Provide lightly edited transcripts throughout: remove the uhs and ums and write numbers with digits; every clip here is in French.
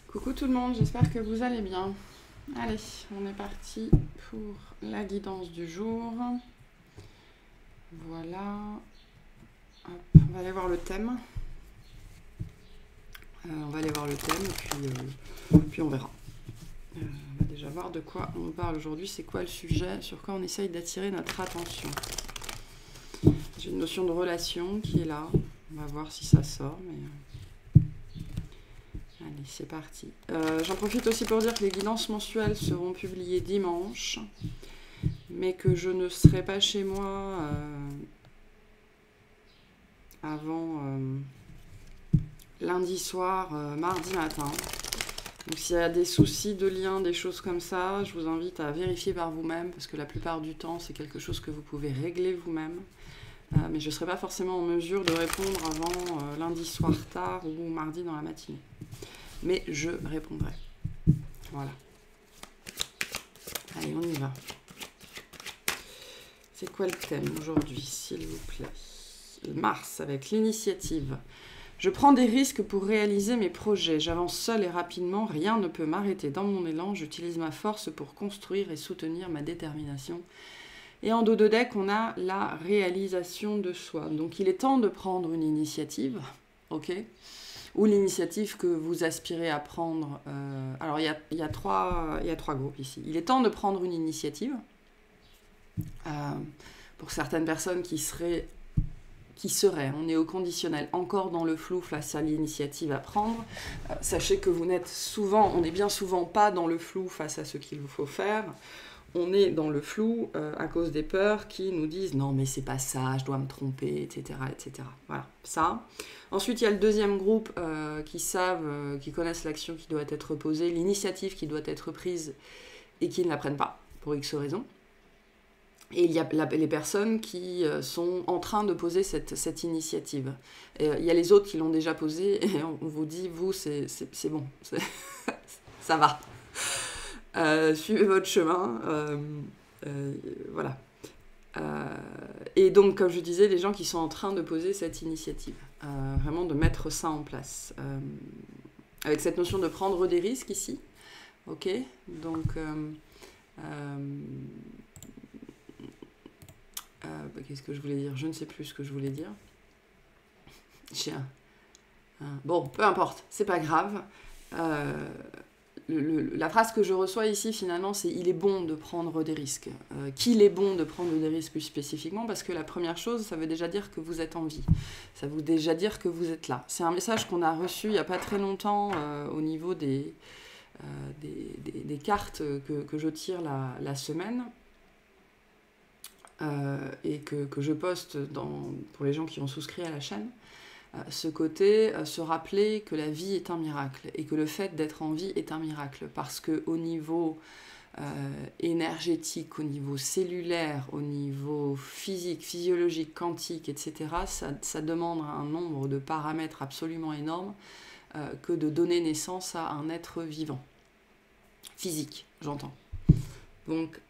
Coucou tout le monde, j'espère que vous allez bien. Allez, on est parti pour la guidance du jour. Voilà. Hop, on va aller voir le thème. Puis on verra. On va déjà voir de quoi on parle aujourd'hui, c'est quoi le sujet, sur quoi on essaye d'attirer notre attention. J'ai une notion de relation qui est là. On va voir si ça sort, mais... Allez, c'est parti. J'en profite aussi pour dire que les guidances mensuelles seront publiées dimanche, mais que je ne serai pas chez moi avant lundi soir, mardi matin. Donc s'il y a des soucis de lien, des choses comme ça, je vous invite à vérifier par vous-même, parce que la plupart du temps, c'est quelque chose que vous pouvez régler vous-même. Mais je ne serai pas forcément en mesure de répondre avant lundi soir tard ou mardi dans la matinée. Mais je répondrai. Voilà. Allez, on y va. C'est quoi le thème aujourd'hui, s'il vous plaît? Mars, avec l'initiative. Je prends des risques pour réaliser mes projets. J'avance seul et rapidement. Rien ne peut m'arrêter dans mon élan. J'utilise ma force pour construire et soutenir ma détermination. Et en dos de deck, on a la réalisation de soi. Donc, il est temps de prendre une initiative. OK ? Ou l'initiative que vous aspirez à prendre. Alors, il y a trois groupes ici. Il est temps de prendre une initiative. Pour certaines personnes qui seraient, on est au conditionnel, encore dans le flou face à l'initiative à prendre. Sachez que on n'est bien souvent pas dans le flou face à ce qu'il vous faut faire. On est dans le flou à cause des peurs qui nous disent « Non, mais c'est pas ça, je dois me tromper, etc. etc. » Voilà, ça. Ensuite, il y a le deuxième groupe qui connaissent l'action qui doit être posée, l'initiative qui doit être prise et qui ne la prennent pas, pour X raisons. Et il y a les personnes qui sont en train de poser cette initiative. Et, il y a les autres qui l'ont déjà posée et on vous dit « Vous, c'est bon, ça va. » Suivez votre chemin, voilà. Et donc, comme je disais, les gens qui sont en train de poser cette initiative, vraiment de mettre ça en place, avec cette notion de prendre des risques ici, ok. Donc, qu'est-ce que je voulais dire? Je ne sais plus ce que je voulais dire. Bon, peu importe, c'est pas grave. La phrase que je reçois ici, finalement, c'est « il est bon de prendre des risques ». Qu'il est bon de prendre des risques plus spécifiquement, parce que la première chose, ça veut déjà dire que vous êtes en vie. Ça veut déjà dire que vous êtes là. C'est un message qu'on a reçu il n'y a pas très longtemps au niveau des cartes que je tire la semaine et que je poste pour les gens qui ont souscrit à la chaîne. Ce côté, se rappeler que la vie est un miracle et que le fait d'être en vie est un miracle parce qu'au niveau énergétique, au niveau cellulaire, au niveau physique, physiologique, quantique, etc., ça demande un nombre de paramètres absolument énormes que de donner naissance à un être vivant. Physique, j'entends. Donc,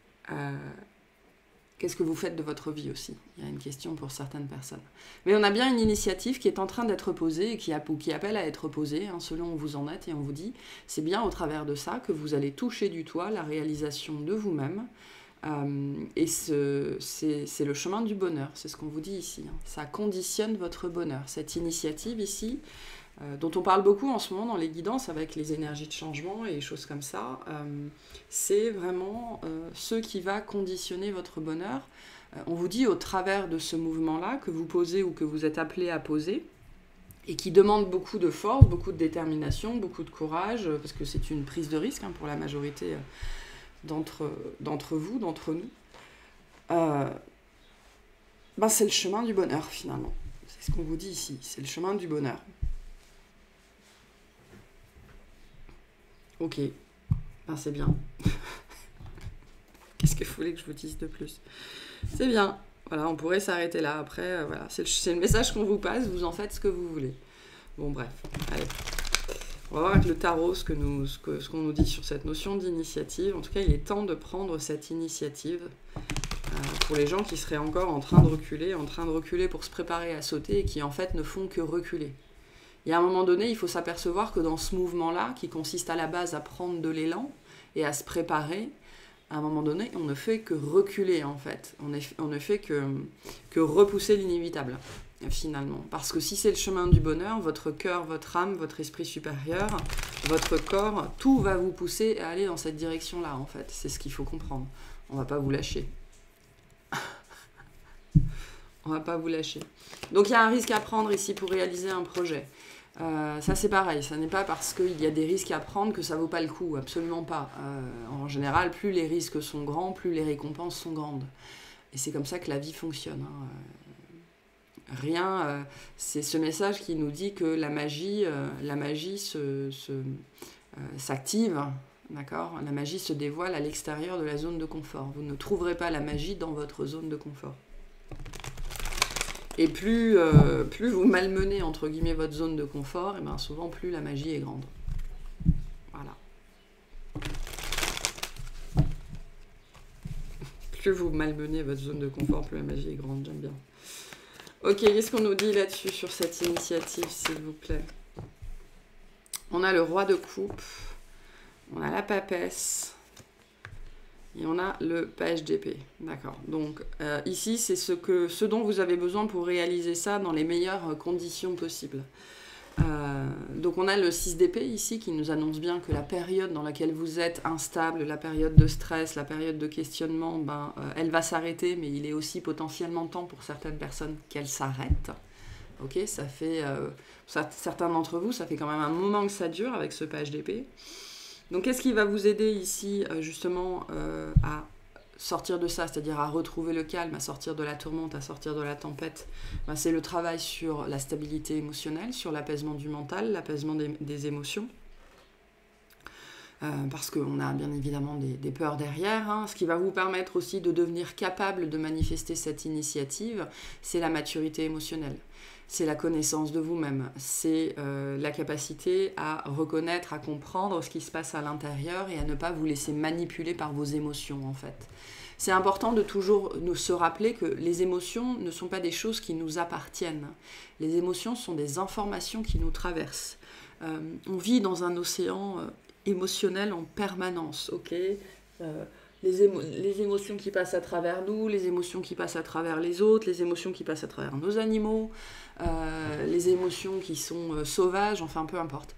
qu'est-ce que vous faites de votre vie aussi? Il y a une question pour certaines personnes. Mais on a bien une initiative qui est en train d'être posée et qui appelle à être posée, selon où vous en êtes, et on vous dit, c'est bien au travers de ça que vous allez toucher du doigt la réalisation de vous-même. Et c'est le chemin du bonheur, c'est ce qu'on vous dit ici. Ça conditionne votre bonheur. Cette initiative ici, dont on parle beaucoup en ce moment dans les guidances avec les énergies de changement et les choses comme ça, c'est vraiment ce qui va conditionner votre bonheur. On vous dit au travers de ce mouvement-là que vous posez ou que vous êtes appelé à poser et qui demande beaucoup de force, beaucoup de détermination, beaucoup de courage, parce que c'est une prise de risque pour la majorité d'entre vous, d'entre nous. C'est le chemin du bonheur finalement. C'est ce qu'on vous dit ici, c'est le chemin du bonheur. Ok, c'est bien. Qu'est-ce que vous voulez que je vous dise de plus? C'est bien. Voilà, on pourrait s'arrêter là. Après, voilà, c'est le message qu'on vous passe. Vous en faites ce que vous voulez. Bon, bref. Allez. On va voir avec le tarot ce qu'on nous dit sur cette notion d'initiative. En tout cas, il est temps de prendre cette initiative pour les gens qui seraient encore en train de reculer pour se préparer à sauter et qui, en fait, ne font que reculer. Et à un moment donné, il faut s'apercevoir que dans ce mouvement-là, qui consiste à la base à prendre de l'élan et à se préparer, à un moment donné, on ne fait que reculer, en fait. On ne fait que repousser l'inévitable, finalement. Parce que si c'est le chemin du bonheur, votre cœur, votre âme, votre esprit supérieur, votre corps, tout va vous pousser à aller dans cette direction-là, en fait. C'est ce qu'il faut comprendre. On ne va pas vous lâcher. On ne va pas vous lâcher. Donc, il y a un risque à prendre ici pour réaliser un projet. Ça c'est pareil, ça n'est pas parce qu'il y a des risques à prendre que ça vaut pas le coup, absolument pas. En général, plus les risques sont grands, plus les récompenses sont grandes. Et c'est comme ça que la vie fonctionne. C'est ce message qui nous dit que la magie s'active, d'accord ? La magie se dévoile à l'extérieur de la zone de confort. Vous ne trouverez pas la magie dans votre zone de confort. Et plus vous malmenez, entre guillemets, votre zone de confort, et bien souvent, plus la magie est grande. Voilà. Plus vous malmenez votre zone de confort, plus la magie est grande, j'aime bien. Ok, qu'est-ce qu'on nous dit là-dessus, sur cette initiative, s'il vous plaît? On a le roi de coupe, on a la papesse, et on a le page d'épée. D'accord. Donc, ici, c'est ce dont vous avez besoin pour réaliser ça dans les meilleures conditions possibles. Donc, on a le 6 d'épée ici qui nous annonce bien que la période dans laquelle vous êtes instable, la période de stress, la période de questionnement, elle va s'arrêter, mais il est aussi potentiellement temps pour certaines personnes qu'elle s'arrête. Ok, ça fait... certains d'entre vous, ça fait quand même un moment que ça dure avec ce page d'épée. Donc, qu'est-ce qui va vous aider ici, justement, à sortir de ça, c'est-à-dire à retrouver le calme, à sortir de la tourmente, à sortir de la tempête? C'est le travail sur la stabilité émotionnelle, sur l'apaisement du mental, l'apaisement des émotions. Parce qu'on a bien évidemment des peurs derrière. Ce qui va vous permettre aussi de devenir capable de manifester cette initiative, c'est la maturité émotionnelle. C'est la connaissance de vous-même, c'est la capacité à reconnaître, à comprendre ce qui se passe à l'intérieur et à ne pas vous laisser manipuler par vos émotions, en fait. C'est important de toujours se rappeler que les émotions ne sont pas des choses qui nous appartiennent. Les émotions sont des informations qui nous traversent. On vit dans un océan émotionnel en permanence, ok ? Les émotions qui passent à travers nous, les émotions qui passent à travers les autres, les émotions qui passent à travers nos animaux, les émotions qui sont sauvages, enfin peu importe.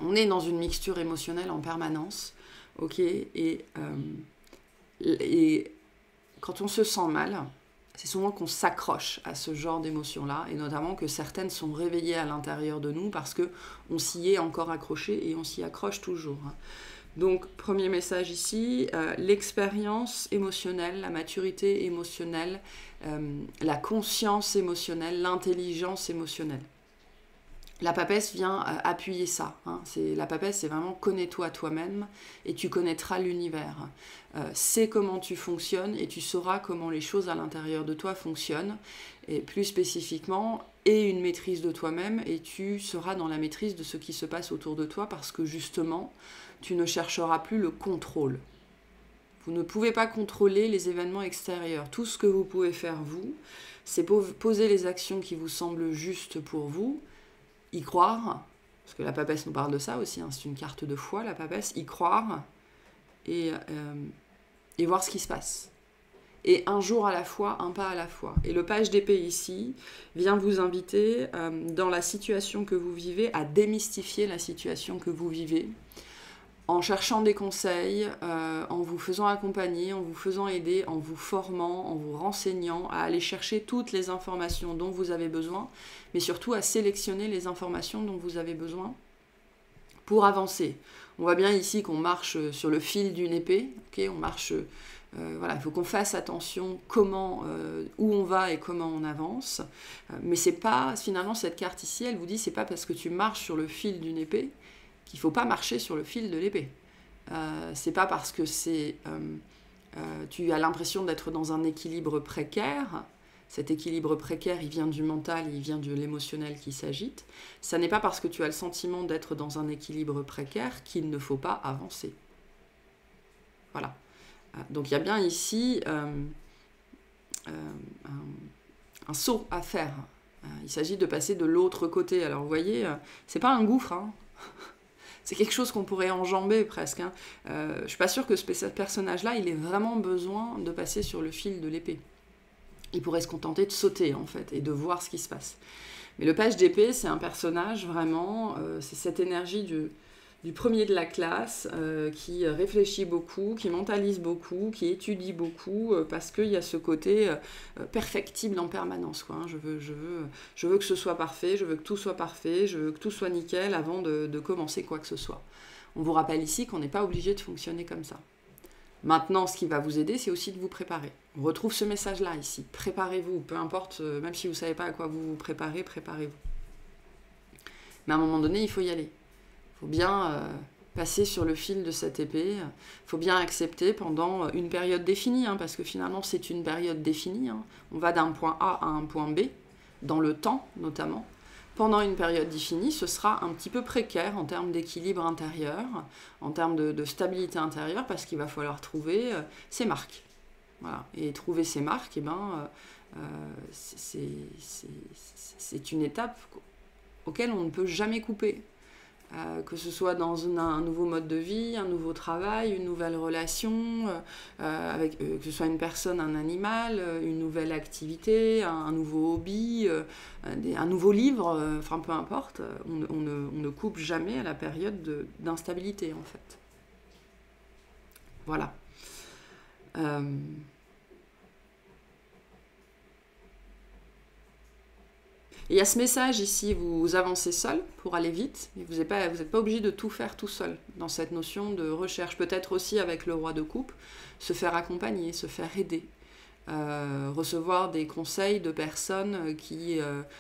On est dans une mixture émotionnelle en permanence, ok, et quand on se sent mal, c'est souvent qu'on s'accroche à ce genre d'émotions-là, et notamment que certaines sont réveillées à l'intérieur de nous parce qu'on s'y est encore accroché et on s'y accroche toujours. Donc, premier message ici, l'expérience émotionnelle, la maturité émotionnelle, la conscience émotionnelle, l'intelligence émotionnelle. La papesse vient appuyer ça. La papesse, c'est vraiment connais-toi toi-même et tu connaîtras l'univers. Sais comment tu fonctionnes et tu sauras comment les choses à l'intérieur de toi fonctionnent. Et plus spécifiquement, aie une maîtrise de toi-même et tu seras dans la maîtrise de ce qui se passe autour de toi parce que justement, tu ne chercheras plus le contrôle. Vous ne pouvez pas contrôler les événements extérieurs. Tout ce que vous pouvez faire, vous, c'est poser les actions qui vous semblent justes pour vous, y croire, parce que la papesse nous parle de ça aussi, c'est une carte de foi, la papesse, y croire et voir ce qui se passe. Et un jour à la fois, un pas à la fois. Et le page d'épée ici vient vous inviter, dans la situation que vous vivez, à démystifier la situation que vous vivez, en cherchant des conseils, en vous faisant accompagner, en vous faisant aider, en vous formant, en vous renseignant, à aller chercher toutes les informations dont vous avez besoin, mais surtout à sélectionner les informations dont vous avez besoin pour avancer. On voit bien ici qu'on marche sur le fil d'une épée, okay, on marche, voilà, il faut qu'on fasse attention où on va et comment on avance, mais c'est pas, finalement cette carte ici, elle vous dit, c'est pas parce que tu marches sur le fil d'une épée qu'il ne faut pas marcher sur le fil de l'épée. C'est pas parce que tu as l'impression d'être dans un équilibre précaire, cet équilibre précaire, il vient du mental, il vient de l'émotionnel qui s'agite, ça n'est pas parce que tu as le sentiment d'être dans un équilibre précaire qu'il ne faut pas avancer. Voilà. Donc il y a bien ici un saut à faire Il s'agit de passer de l'autre côté. Alors vous voyez, c'est pas un gouffre, hein. C'est quelque chose qu'on pourrait enjamber presque, hein. Je suis pas sûre que ce personnage-là, il ait vraiment besoin de passer sur le fil de l'épée. Il pourrait se contenter de sauter, en fait, et de voir ce qui se passe. Mais le page d'épée, c'est un personnage, vraiment, c'est cette énergie du premier de la classe, qui réfléchit beaucoup, qui mentalise beaucoup, qui étudie beaucoup, parce qu'il y a ce côté perfectible en permanence, quoi, hein. Je veux que ce soit parfait, je veux que tout soit parfait, je veux que tout soit nickel avant de commencer quoi que ce soit. On vous rappelle ici qu'on n'est pas obligé de fonctionner comme ça. Maintenant, ce qui va vous aider, c'est aussi de vous préparer. On retrouve ce message-là ici. Préparez-vous, peu importe, même si vous ne savez pas à quoi vous vous préparez, préparez-vous. Mais à un moment donné, il faut y aller. Il faut bien passer sur le fil de cette épée. Il faut bien accepter pendant une période définie, hein, parce que finalement, c'est une période définie, hein. On va d'un point A à un point B, dans le temps notamment. Pendant une période définie, ce sera un petit peu précaire en termes d'équilibre intérieur, en termes de stabilité intérieure, parce qu'il va falloir trouver ses marques. Voilà. Et trouver ses marques, eh ben, c'est une étape auquel on ne peut jamais couper. Que ce soit dans un nouveau mode de vie, un nouveau travail, une nouvelle relation, que ce soit une personne, un animal, une nouvelle activité, un nouveau hobby, un nouveau livre, enfin peu importe, on ne coupe jamais à la période d'instabilité en fait. Voilà. Et il y a ce message ici, vous avancez seul pour aller vite, mais vous n'êtes pas obligé de tout faire tout seul dans cette notion de recherche. Peut-être aussi avec le roi de coupe, se faire accompagner, se faire aider, recevoir des conseils de personnes qui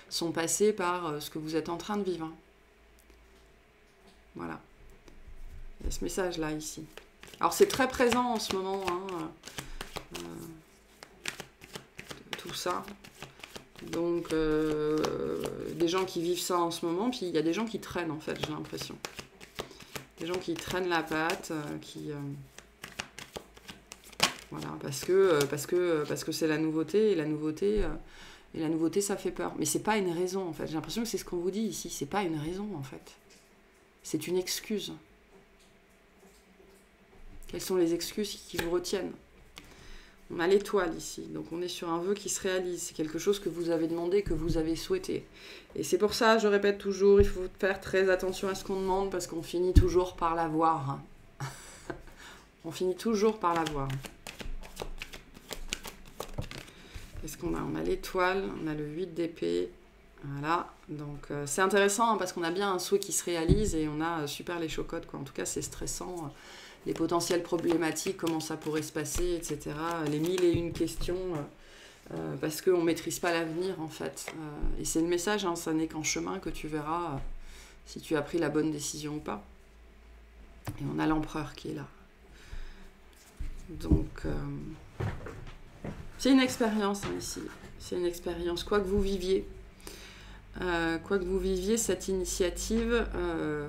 sont passées par ce que vous êtes en train de vivre. Voilà. Il y a ce message-là ici. Alors c'est très présent en ce moment, hein, tout ça. Donc, des gens qui vivent ça en ce moment, puis il y a des gens qui traînent, en fait, j'ai l'impression. Des gens qui traînent la patte, voilà, parce que c'est la nouveauté, et la nouveauté, ça fait peur. Mais c'est pas une raison, en fait. J'ai l'impression que c'est ce qu'on vous dit ici. C'est pas une raison, en fait. C'est une excuse. Quelles sont les excuses qui vous retiennent ? On a l'étoile ici, donc on est sur un vœu qui se réalise. C'est quelque chose que vous avez demandé, que vous avez souhaité. Et c'est pour ça, je répète toujours, il faut faire très attention à ce qu'on demande, parce qu'on finit toujours par l'avoir. On finit toujours par l'avoir. Qu'est-ce qu'on a ? On a l'étoile, on a le 8 d'épée. Voilà, donc c'est intéressant, hein, parce qu'on a bien un souhait qui se réalise et on a super les chocottes, quoi. En tout cas, c'est stressant. Les potentielles problématiques, comment ça pourrait se passer, etc. Les 1001 questions, parce qu'on ne maîtrise pas l'avenir, en fait. Et c'est le message, hein, ça n'est qu'en chemin que tu verras si tu as pris la bonne décision ou pas. Et on a l'empereur qui est là. Donc, c'est une expérience, hein, ici. C'est une expérience, quoi que vous viviez. Cette initiative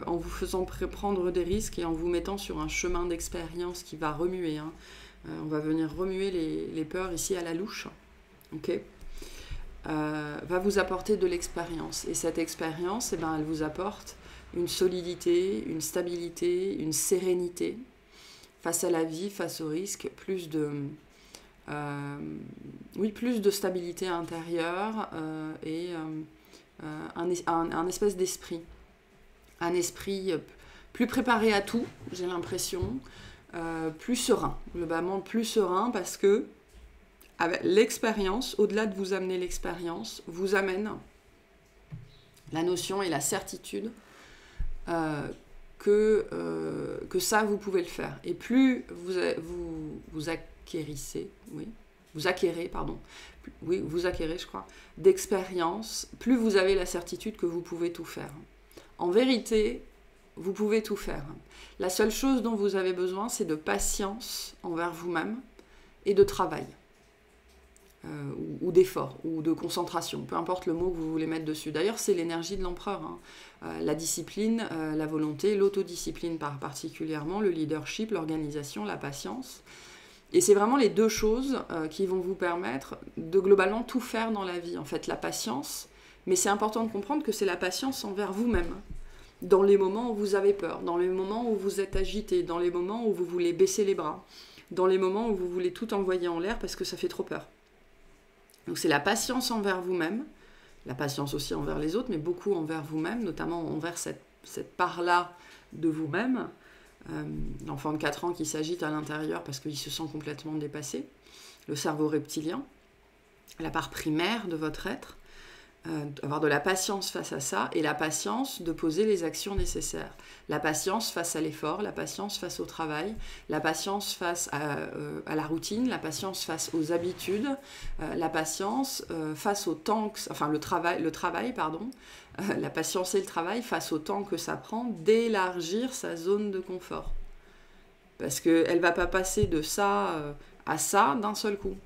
en vous faisant prendre des risques et en vous mettant sur un chemin d'expérience qui va remuer, hein. On va venir remuer les peurs ici à la louche, okay. Va vous apporter de l'expérience, et cette expérience, eh ben, elle vous apporte une solidité, une stabilité, une sérénité face à la vie, face au risque, plus de stabilité intérieure et un espèce d'esprit. Un esprit plus préparé à tout, j'ai l'impression, plus serein, globalement plus serein, parce que avec l'expérience, au-delà de vous amener l'expérience, vous amène la notion et la certitude que ça, vous pouvez le faire. Et plus vous acquérissez, vous acquérez, je crois, d'expérience, plus vous avez la certitude que vous pouvez tout faire. En vérité, vous pouvez tout faire. La seule chose dont vous avez besoin, c'est de patience envers vous-même et de travail, ou d'effort, ou de concentration, peu importe le mot que vous voulez mettre dessus. D'ailleurs, c'est l'énergie de l'empereur, hein. La discipline, la volonté, l'autodiscipline particulièrement, le leadership, l'organisation, la patience. Et c'est vraiment les deux choses qui vont vous permettre de globalement tout faire dans la vie. En fait, la patience Mais c'est important de comprendre que c'est la patience envers vous-même. Dans les moments où vous avez peur, dans les moments où vous êtes agité, dans les moments où vous voulez baisser les bras, dans les moments où vous voulez tout envoyer en l'air parce que ça fait trop peur. Donc c'est la patience envers vous-même, la patience aussi envers les autres, mais beaucoup envers vous-même, notamment envers cette part-là de vous-même. L'enfant de 4 ans qui s'agite à l'intérieur parce qu'il se sent complètement dépassé, le cerveau reptilien, la part primaire de votre être, avoir de la patience face à ça, et la patience de poser les actions nécessaires. La patience face à l'effort, la patience face au travail, la patience face à la routine, la patience face aux habitudes, la patience face au temps, le travail, la patience et le travail face au temps que ça prend d'élargir sa zone de confort. Parce qu'elle ne va pas passer de ça à ça d'un seul coup.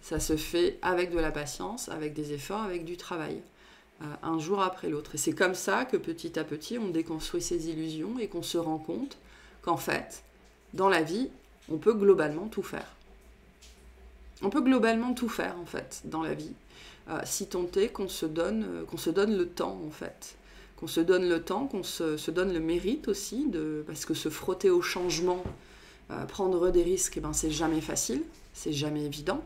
Ça se fait avec de la patience, avec des efforts, avec du travail, un jour après l'autre. Et c'est comme ça que petit à petit, on déconstruit ses illusions et qu'on se rend compte qu'en fait, dans la vie, on peut globalement tout faire. On peut globalement tout faire, en fait, dans la vie, si tant est qu'on se donne le temps, en fait. Qu'on se donne le temps, qu'on se donne le mérite aussi, parce que se frotter au changement, prendre des risques, c'est jamais facile, c'est jamais évident.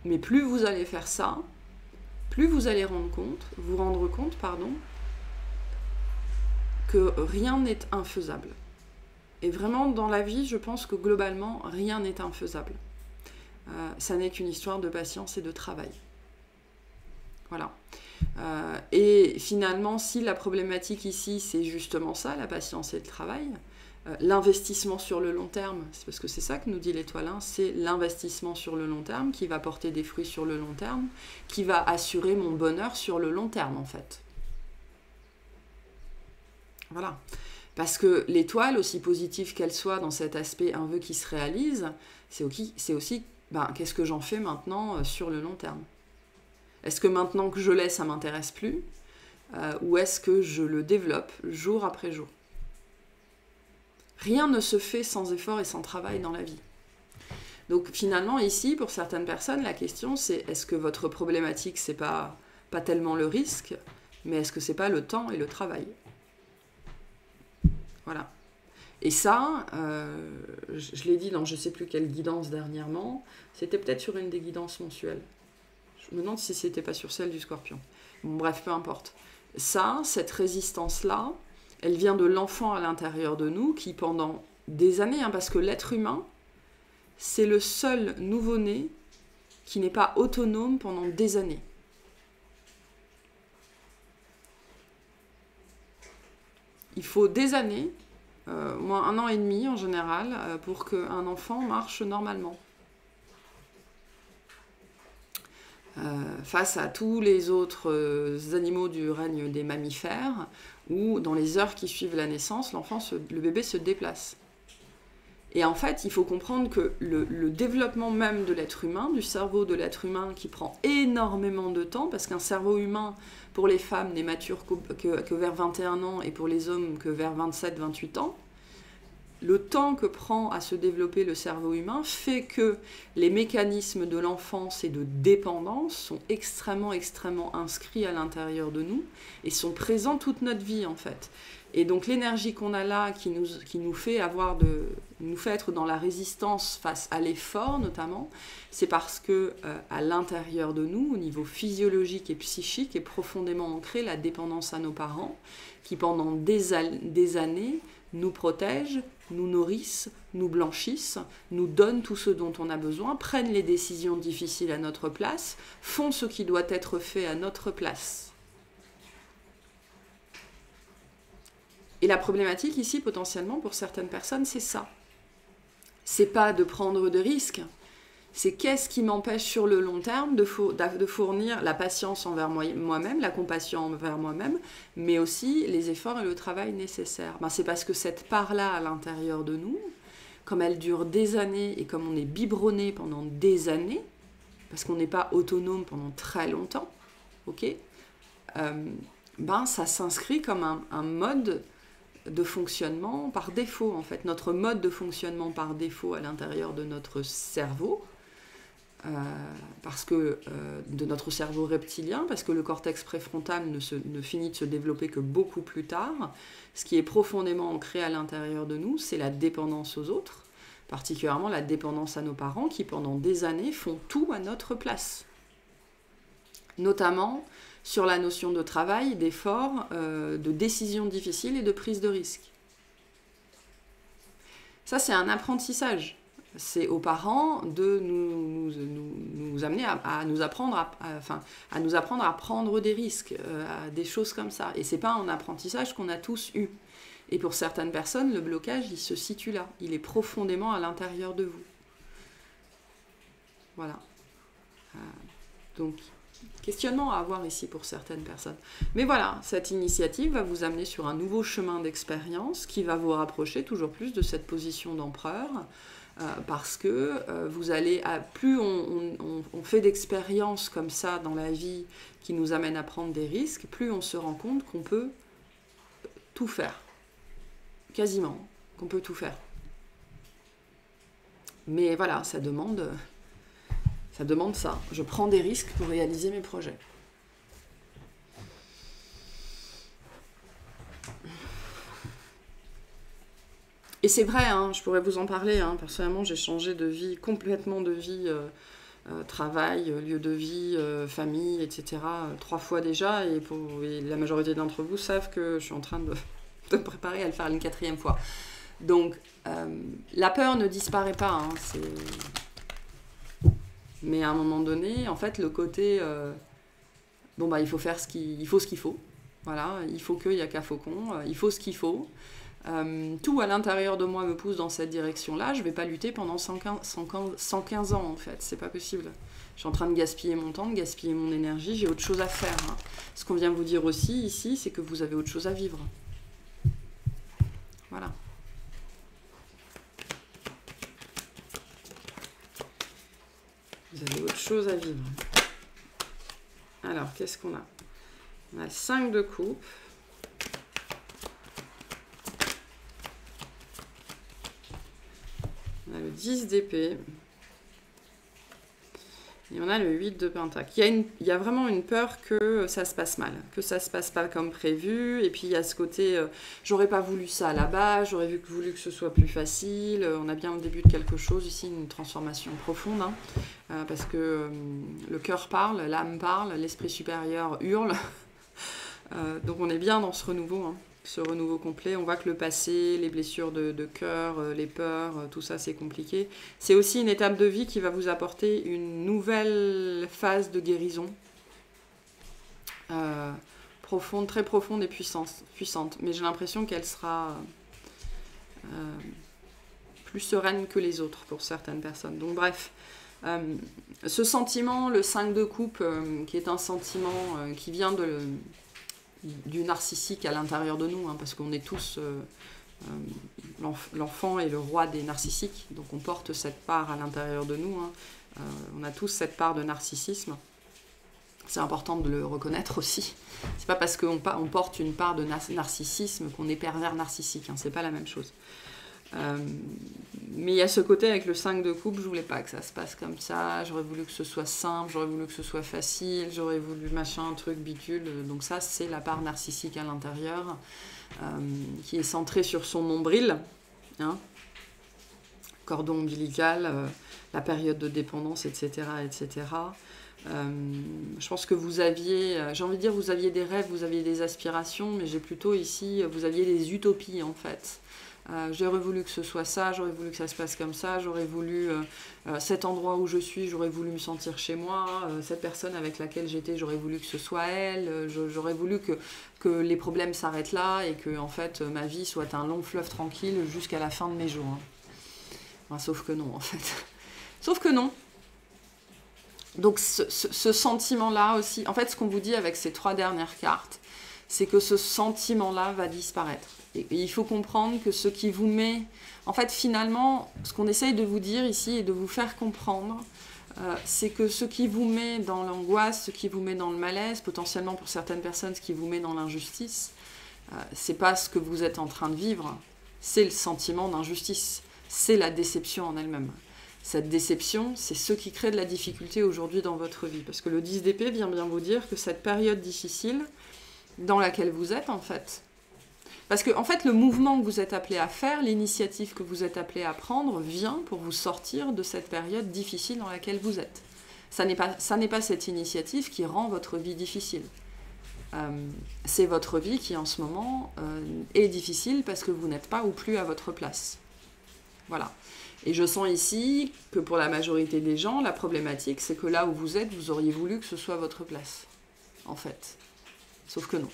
Mais plus vous allez faire ça, plus vous allez vous rendre compte, que rien n'est infaisable. Et vraiment, dans la vie, je pense que globalement, rien n'est infaisable. Ça n'est qu'une histoire de patience et de travail. Voilà. Et finalement, si la problématique ici, c'est justement ça, la patience et le travail, l'investissement sur le long terme, c'est parce que c'est ça que nous dit l'étoile, c'est l'investissement sur le long terme qui va porter des fruits sur le long terme, qui va assurer mon bonheur sur le long terme en fait. Voilà. Parce que l'étoile, aussi positive qu'elle soit dans cet aspect un vœu qui se réalise, c'est aussi qu'est-ce que j'en fais maintenant sur le long terme? Est-ce que maintenant que je l'ai, ça ne m'intéresse plus ou est-ce que je le développe jour après jour? Rien ne se fait sans effort et sans travail dans la vie. Donc finalement, ici, pour certaines personnes, la question c'est est-ce que votre problématique, c'est pas tellement le risque, mais est-ce que c'est pas le temps et le travail? Voilà. Et ça, je l'ai dit dans je sais plus quelle guidance dernièrement, c'était peut-être sur une des guidances mensuelles. Je me demande si c'était pas sur celle du Scorpion. Bon, bref, peu importe. Ça, cette résistance-là, elle vient de l'enfant à l'intérieur de nous qui, pendant des années, parce que l'être humain, c'est le seul nouveau-né qui n'est pas autonome pendant des années. Il faut des années, moins 1 an et demi en général, pour qu'un enfant marche normalement. Face à tous les autres animaux du règne des mammifères, où dans les heures qui suivent la naissance, le bébé se déplace. Et en fait, il faut comprendre que le développement même de l'être humain, du cerveau de l'être humain, qui prend énormément de temps, parce qu'un cerveau humain, pour les femmes, n'est mature que vers 21 ans, et pour les hommes que vers 27-28 ans, le temps que prend à se développer le cerveau humain fait que les mécanismes de l'enfance et de dépendance sont extrêmement, extrêmement inscrits à l'intérieur de nous et sont présents toute notre vie en fait. Et donc l'énergie qu'on a là qui nous fait être dans la résistance face à l'effort notamment, c'est parce que à l'intérieur de nous, au niveau physiologique et psychique, est profondément ancrée la dépendance à nos parents qui pendant des années nous protègent, nous nourrissent, nous blanchissent, nous donnent tout ce dont on a besoin, prennent les décisions difficiles à notre place, font ce qui doit être fait à notre place. Et la problématique ici, potentiellement, pour certaines personnes, c'est ça. C'est pas de prendre de risques, c'est qu'est-ce qui m'empêche sur le long terme de fournir la patience envers moi-même, la compassion envers moi-même, mais aussi les efforts et le travail nécessaires. C'est parce que cette part-là à l'intérieur de nous, comme elle dure des années et comme on est biberonné pendant des années, parce qu'on n'est pas autonome pendant très longtemps, ça s'inscrit comme un mode de fonctionnement par défaut, en fait. Notre mode de fonctionnement par défaut à l'intérieur de notre cerveau, parce que de notre cerveau reptilien, parce que le cortex préfrontal ne finit de se développer que beaucoup plus tard. Ce qui est profondément ancré à l'intérieur de nous, c'est la dépendance aux autres, particulièrement la dépendance à nos parents qui, pendant des années, font tout à notre place. Notamment sur la notion de travail, d'effort, de décision difficile et de prise de risque. Ça, c'est un apprentissage. C'est aux parents de nous amener à nous apprendre à prendre des risques, à des choses comme ça. Et ce n'est pas un apprentissage qu'on a tous eu. Et pour certaines personnes, le blocage, il se situe là. Il est profondément à l'intérieur de vous. Voilà. Donc, questionnement à avoir ici pour certaines personnes. Mais voilà, cette initiative va vous amener sur un nouveau chemin d'expérience qui va vous rapprocher toujours plus de cette position d'empereur, parce que vous allez, plus on fait d'expériences comme ça dans la vie qui nous amènent à prendre des risques, plus on se rend compte qu'on peut tout faire. Quasiment, qu'on peut tout faire. Mais voilà, ça demande ça. Je prends des risques pour réaliser mes projets. Et c'est vrai, hein, je pourrais vous en parler. Hein. Personnellement, j'ai changé de vie, complètement de vie, travail, lieu de vie, famille, etc. 3 fois déjà. Et la majorité d'entre vous savent que je suis en train de me préparer à le faire une 4e fois. Donc, la peur ne disparaît pas. Hein, mais à un moment donné, en fait, le côté... il faut faire ce qu'il faut. Voilà, il faut qu'il y a qu'à faucon. Il faut ce qu'il faut. Tout à l'intérieur de moi me pousse dans cette direction-là. Je ne vais pas lutter pendant 115 ans, en fait. C'est pas possible. Je suis en train de gaspiller mon temps, de gaspiller mon énergie. J'ai autre chose à faire. Hein. Ce qu'on vient vous dire aussi ici, c'est que vous avez autre chose à vivre. Voilà. Vous avez autre chose à vivre. Alors, qu'est-ce qu'on a? On a le 5 de coupe. On a le 10 d'épée. Et on a le 8 de pentacle. Il y a vraiment une peur que ça se passe mal, que ça se passe pas comme prévu. Et puis il y a ce côté, j'aurais pas voulu ça à la base, j'aurais voulu que ce soit plus facile. On a bien le début de quelque chose ici, une transformation profonde. Hein, parce que le cœur parle, l'âme parle, l'esprit supérieur hurle. Donc on est bien dans ce renouveau. Hein. Ce renouveau complet, on voit que le passé, les blessures de cœur, les peurs, tout ça c'est compliqué. C'est aussi une étape de vie qui va vous apporter une nouvelle phase de guérison profonde, très profonde et puissante. Mais j'ai l'impression qu'elle sera plus sereine que les autres pour certaines personnes. Donc bref, ce sentiment, le 5 de coupe, qui est un sentiment qui vient du narcissique à l'intérieur de nous, hein, parce qu'on est tous l'enfant et le roi des narcissiques, donc on porte cette part à l'intérieur de nous, hein. On a tous cette part de narcissisme. C'est important de le reconnaître aussi. C'est pas parce qu'on porte une part de narcissisme qu'on est pervers narcissique, hein, c'est pas la même chose. Mais il y a ce côté avec le 5 de coupe, je voulais pas que ça se passe comme ça, j'aurais voulu que ce soit simple, j'aurais voulu que ce soit facile, j'aurais voulu machin, truc, bidule. Donc ça, c'est la part narcissique à l'intérieur, qui est centrée sur son nombril, hein, cordon ombilical, la période de dépendance, etc. etc. Je pense que vous aviez, j'ai envie de dire, vous aviez des rêves, vous aviez des aspirations, mais j'ai plutôt ici, vous aviez des utopies en fait. J'aurais voulu que ce soit ça, j'aurais voulu que ça se passe comme ça, j'aurais voulu cet endroit où je suis, j'aurais voulu me sentir chez moi, cette personne avec laquelle j'étais, j'aurais voulu que ce soit elle, j'aurais voulu que les problèmes s'arrêtent là et que en fait ma vie soit un long fleuve tranquille jusqu'à la fin de mes jours. Hein. Enfin, sauf que non en fait. Sauf que non. Donc ce sentiment-là aussi, en fait ce qu'on vous dit avec ces 3 dernières cartes, c'est que ce sentiment-là va disparaître. Et il faut comprendre que ce qui vous met... En fait, finalement, ce qu'on essaye de vous dire ici et de vous faire comprendre, c'est que ce qui vous met dans l'angoisse, ce qui vous met dans le malaise, potentiellement pour certaines personnes, ce qui vous met dans l'injustice, c'est pas ce que vous êtes en train de vivre, c'est le sentiment d'injustice, c'est la déception en elle-même. Cette déception, c'est ce qui crée de la difficulté aujourd'hui dans votre vie. Parce que le 10 d'épée vient bien vous dire que cette période difficile dans laquelle vous êtes, en fait... Parce que, en fait, le mouvement que vous êtes appelé à faire, l'initiative que vous êtes appelé à prendre, vient pour vous sortir de cette période difficile dans laquelle vous êtes. Ça n'est pas cette initiative qui rend votre vie difficile. C'est votre vie qui, en ce moment, est difficile parce que vous n'êtes pas ou plus à votre place. Voilà. Et je sens ici que pour la majorité des gens, la problématique, c'est que là où vous êtes, vous auriez voulu que ce soit votre place, en fait. Sauf que non.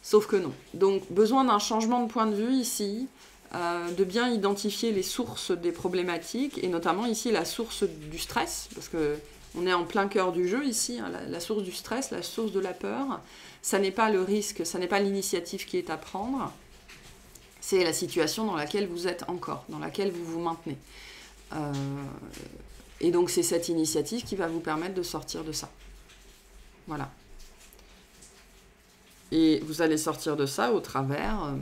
Sauf que non. Donc, besoin d'un changement de point de vue ici, de bien identifier les sources des problématiques, et notamment ici la source du stress, parce qu'on est en plein cœur du jeu ici, hein, la source du stress, la source de la peur, ça n'est pas le risque, ça n'est pas l'initiative qui est à prendre, c'est la situation dans laquelle vous êtes encore, dans laquelle vous vous maintenez. Et donc c'est cette initiative qui va vous permettre de sortir de ça. Voilà. Et vous allez sortir de ça au travers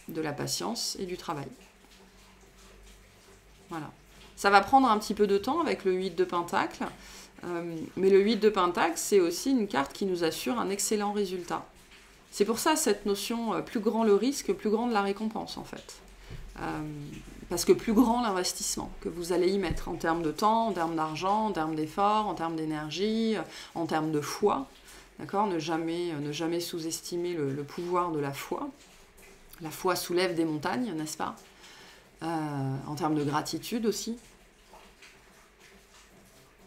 de la patience et du travail. Voilà. Ça va prendre un petit peu de temps avec le 8 de Pentacle, mais le 8 de Pentacle, c'est aussi une carte qui nous assure un excellent résultat. C'est pour ça cette notion, plus grand le risque, plus grande la récompense, en fait. Parce que plus grand l'investissement que vous allez y mettre en termes de temps, en termes d'argent, en termes d'effort, en termes d'énergie, en termes de foi. D'accord ? Ne jamais sous-estimer le pouvoir de la foi. La foi soulève des montagnes, n'est-ce pas ? En termes de gratitude aussi.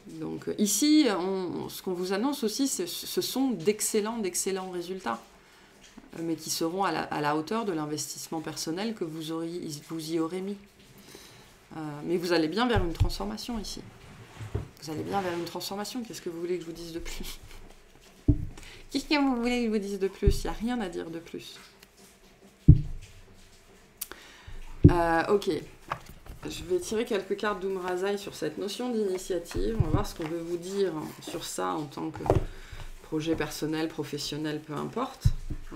Donc ici, ce qu'on vous annonce aussi, ce sont d'excellents résultats, mais qui seront à la hauteur de l'investissement personnel que vous y aurez mis. Mais vous allez bien vers une transformation ici. Vous allez bien vers une transformation. Qu'est-ce que vous voulez que je vous dise de plus ? Qu'est-ce que vous voulez que je vous dise de plus ? Il n'y a rien à dire de plus. Ok. Je vais tirer quelques cartes d'Umrazaï sur cette notion d'initiative. On va voir ce qu'on veut vous dire sur ça en tant que projet personnel, professionnel, peu importe.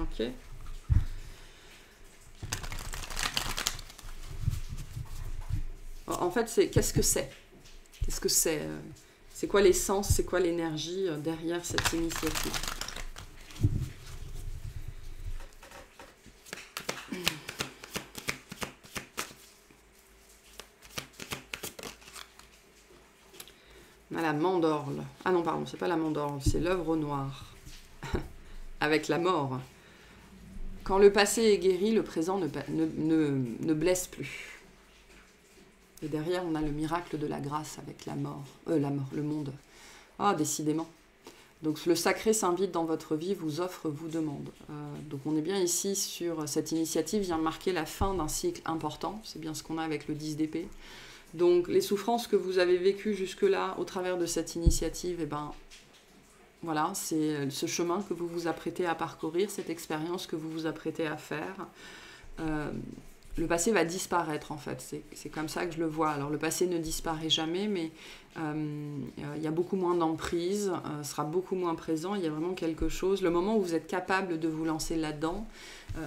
Ok. En fait, qu'est-ce que c'est ? Qu'est-ce que c'est ? C'est quoi l'essence, c'est quoi l'énergie derrière cette initiative ? On a la mandorle. Ah non, pardon, c'est pas la mandorle, c'est l'œuvre noire. Avec la mort. Quand le passé est guéri, le présent ne blesse plus. Et derrière, on a le miracle de la grâce avec le monde. Ah, décidément. Donc le sacré s'invite dans votre vie, vous offre, vous demande. Donc on est bien ici sur cette initiative, vient marquer la fin d'un cycle important. C'est bien ce qu'on a avec le 10 d'épée. Donc les souffrances que vous avez vécues jusque-là au travers de cette initiative, eh ben, voilà, c'est ce chemin que vous vous apprêtez à parcourir, cette expérience que vous vous apprêtez à faire. Le passé va disparaître en fait, c'est comme ça que je le vois. Alors le passé ne disparaît jamais, mais il y a beaucoup moins d'emprise, sera beaucoup moins présent, il y a vraiment quelque chose. Le moment où vous êtes capable de vous lancer là-dedans,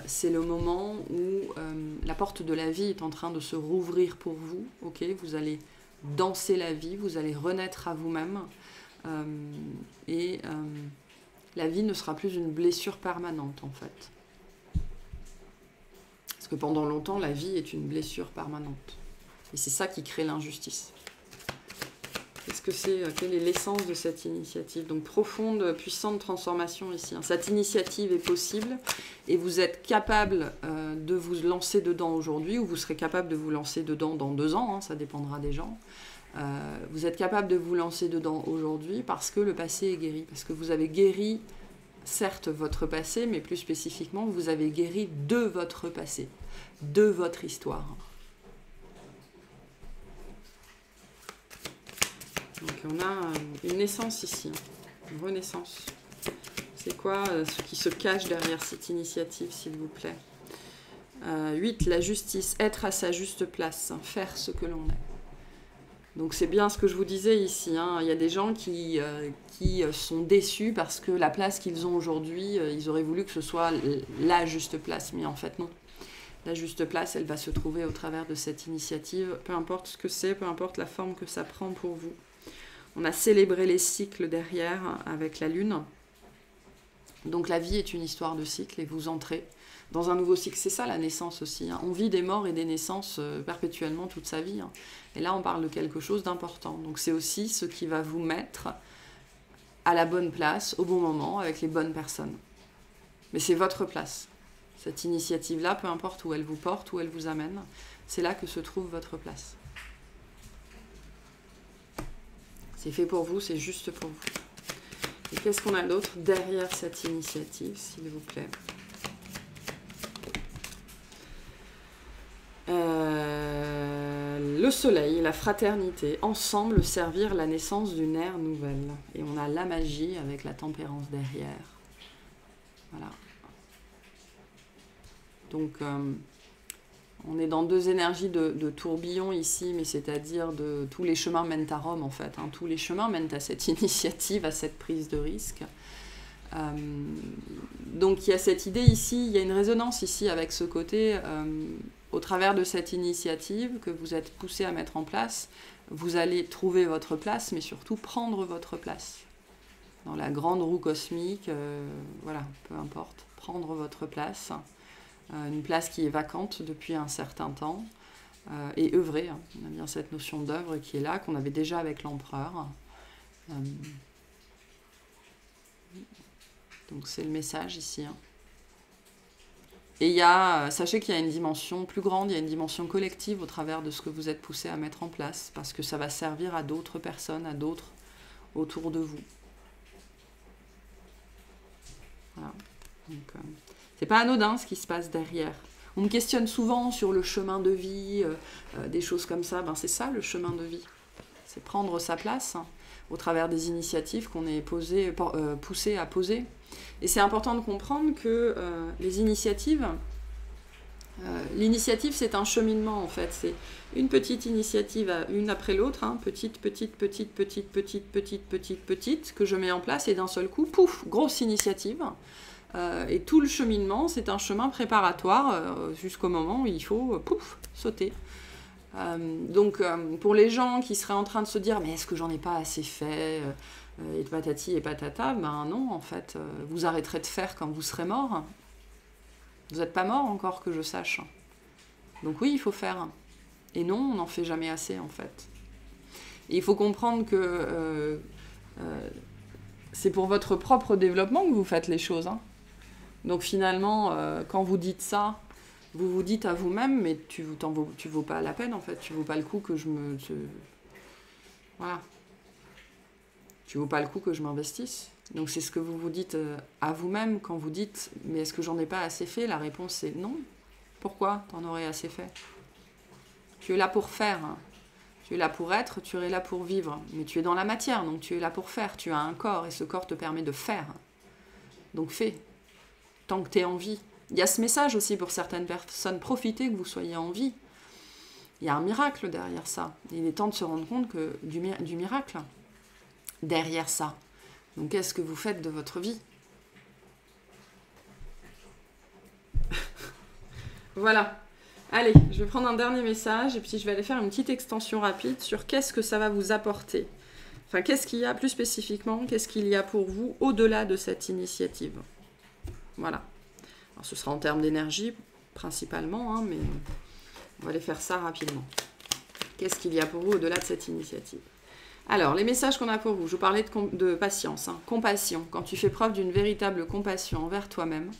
c'est le moment où la porte de la vie est en train de se rouvrir pour vous. Ok, vous allez danser la vie, vous allez renaître à vous-même, et la vie ne sera plus une blessure permanente en fait. Parce que pendant longtemps, la vie est une blessure permanente. Et c'est ça qui crée l'injustice. Qu'est-ce que c'est ? Quelle est l'essence de cette initiative ? Donc, profonde, puissante transformation ici. Cette initiative est possible et vous êtes capable de vous lancer dedans aujourd'hui, ou vous serez capable de vous lancer dedans dans 2 ans, hein, ça dépendra des gens. Vous êtes capable de vous lancer dedans aujourd'hui parce que le passé est guéri, parce que vous avez guéri, certes, votre passé, mais plus spécifiquement, vous avez guéri de votre passé, de votre histoire. Donc on a une naissance ici, une renaissance. C'est quoi ce qui se cache derrière cette initiative, s'il vous plaît ? 8, la justice, être à sa juste place, faire ce que l'on est. Donc c'est bien ce que je vous disais ici, hein. Il y a des gens qui sont déçus parce que la place qu'ils ont aujourd'hui, ils auraient voulu que ce soit la juste place, mais en fait non. La juste place, elle va se trouver au travers de cette initiative, peu importe ce que c'est, peu importe la forme que ça prend pour vous. On a célébré les cycles derrière avec la lune. Donc la vie est une histoire de cycle et vous entrez dans un nouveau cycle. C'est ça la naissance aussi. Hein. On vit des morts et des naissances perpétuellement toute sa vie. Hein. Et là, on parle de quelque chose d'important. Donc c'est aussi ce qui va vous mettre à la bonne place, au bon moment, avec les bonnes personnes. Mais c'est votre place. Cette initiative-là, peu importe où elle vous porte, où elle vous amène, c'est là que se trouve votre place. C'est fait pour vous, c'est juste pour vous. Et qu'est-ce qu'on a d'autre derrière cette initiative, s'il vous plaît? Le soleil, la fraternité, ensemble servir la naissance d'une ère nouvelle. Et on a la magie avec la tempérance derrière. Voilà. Donc, on est dans deux énergies de tourbillon ici, mais c'est-à-dire de tous les chemins mènent à Rome, en fait. Hein. Tous les chemins mènent à cette initiative, à cette prise de risque. Donc, il y a cette idée ici, il y a une résonance ici avec ce côté, au travers de cette initiative que vous êtes poussé à mettre en place, vous allez trouver votre place, mais surtout prendre votre place. Dans la grande roue cosmique, voilà, peu importe, prendre votre place. Une place qui est vacante depuis un certain temps, et œuvrer. Hein. On a bien cette notion d'œuvre qui est là, qu'on avait déjà avec l'empereur. Donc c'est le message ici. Hein. Et il y a, sachez qu'il y a une dimension plus grande, il y a une dimension collective au travers de ce que vous êtes poussé à mettre en place, parce que ça va servir à d'autres personnes, à d'autres autour de vous. Voilà. Donc, c'est pas anodin ce qui se passe derrière. On me questionne souvent sur le chemin de vie, des choses comme ça. Ben, c'est ça le chemin de vie. C'est prendre sa place hein, au travers des initiatives qu'on est poussé à poser. Et c'est important de comprendre que les initiatives, l'initiative c'est un cheminement en fait. C'est une petite initiative une après l'autre, hein, petite, que je mets en place et d'un seul coup, pouf, grosse initiative. Et tout le cheminement, c'est un chemin préparatoire jusqu'au moment où il faut, pouf, sauter. Donc, pour les gens qui seraient en train de se dire « Mais est-ce que j'en ai pas assez fait ?» et patati et patata, ben non, en fait, vous arrêterez de faire quand vous serez mort. Vous n'êtes pas mort encore, que je sache. Donc oui, il faut faire. Et non, on n'en fait jamais assez, en fait. Et il faut comprendre que c'est pour votre propre développement que vous faites les choses, hein. Donc finalement, quand vous dites ça, vous vous dites à vous-même, mais tu vaux pas la peine en fait, tu vaux pas le coup que voilà. Tu vaux pas le coup que je m'investisse. Donc c'est ce que vous vous dites à vous-même quand vous dites, mais est-ce que j'en ai pas assez fait? La réponse c'est non. Pourquoi t'en aurais assez fait? Tu es là pour faire. Hein. Tu es là pour être, tu es là pour vivre. Mais tu es dans la matière, donc tu es là pour faire. Tu as un corps et ce corps te permet de faire. Donc fais. Tant que tu es en vie. Il y a ce message aussi pour certaines personnes, profitez que vous soyez en vie. Il y a un miracle derrière ça. Il est temps de se rendre compte que du miracle derrière ça. Donc qu'est-ce que vous faites de votre vie? Voilà. Allez, je vais prendre un dernier message et puis je vais aller faire une petite extension rapide sur qu'est-ce que ça va vous apporter. Enfin, qu'est-ce qu'il y a plus spécifiquement, qu'est-ce qu'il y a pour vous au-delà de cette initiative. Voilà. Alors, ce sera en termes d'énergie, principalement, hein, mais on va aller faire ça rapidement. Qu'est-ce qu'il y a pour vous au-delà de cette initiative? Alors, les messages qu'on a pour vous, je vous parlais de patience, hein, compassion. Quand tu fais preuve d'une véritable compassion envers toi-même,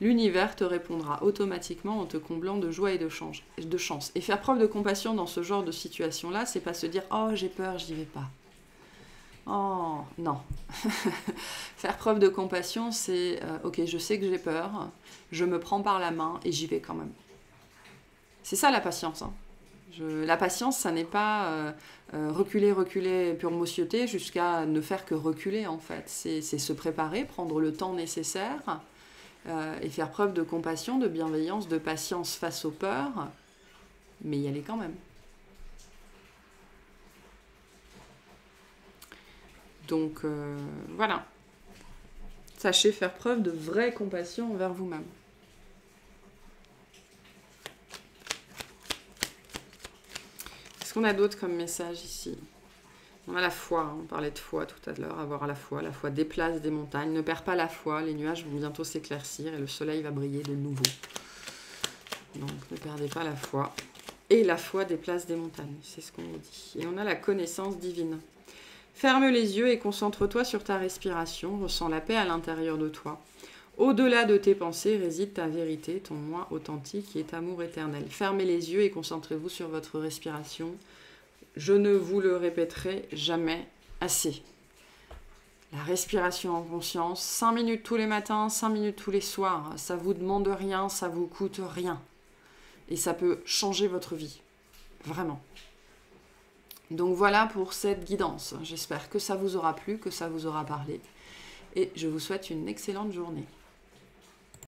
l'univers te répondra automatiquement en te comblant de joie et de chance. Et faire preuve de compassion dans ce genre de situation-là, c'est pas se dire « Oh, j'ai peur, j'y vais pas ». Oh, non. Faire preuve de compassion, c'est ok, je sais que j'ai peur, je me prends par la main et j'y vais quand même. C'est ça la patience. Hein. La patience, ça n'est pas reculer, pur mossieté, jusqu'à ne faire que reculer, en fait. C'est se préparer, prendre le temps nécessaire et faire preuve de compassion, de bienveillance, de patience face aux peurs, mais y aller quand même. Donc, voilà. Sachez faire preuve de vraie compassion envers vous-même. qu'on a d'autre comme message ici? On a la foi, hein, on parlait de foi tout à l'heure, avoir la foi déplace des montagnes, ne perds pas la foi, les nuages vont bientôt s'éclaircir et le soleil va briller de nouveau. Donc ne perdez pas la foi. Et la foi déplace des montagnes, c'est ce qu'on nous dit. Et on a la connaissance divine. Ferme les yeux et concentre-toi sur ta respiration, ressens la paix à l'intérieur de toi. Au-delà de tes pensées réside ta vérité, ton moi authentique qui est amour éternel. Fermez les yeux et concentrez-vous sur votre respiration. Je ne vous le répéterai jamais assez. La respiration en conscience, 5 minutes tous les matins, 5 minutes tous les soirs. Ça ne vous demande rien, ça ne vous coûte rien. Et ça peut changer votre vie. Vraiment. Donc voilà pour cette guidance. J'espère que ça vous aura plu, que ça vous aura parlé. Et je vous souhaite une excellente journée.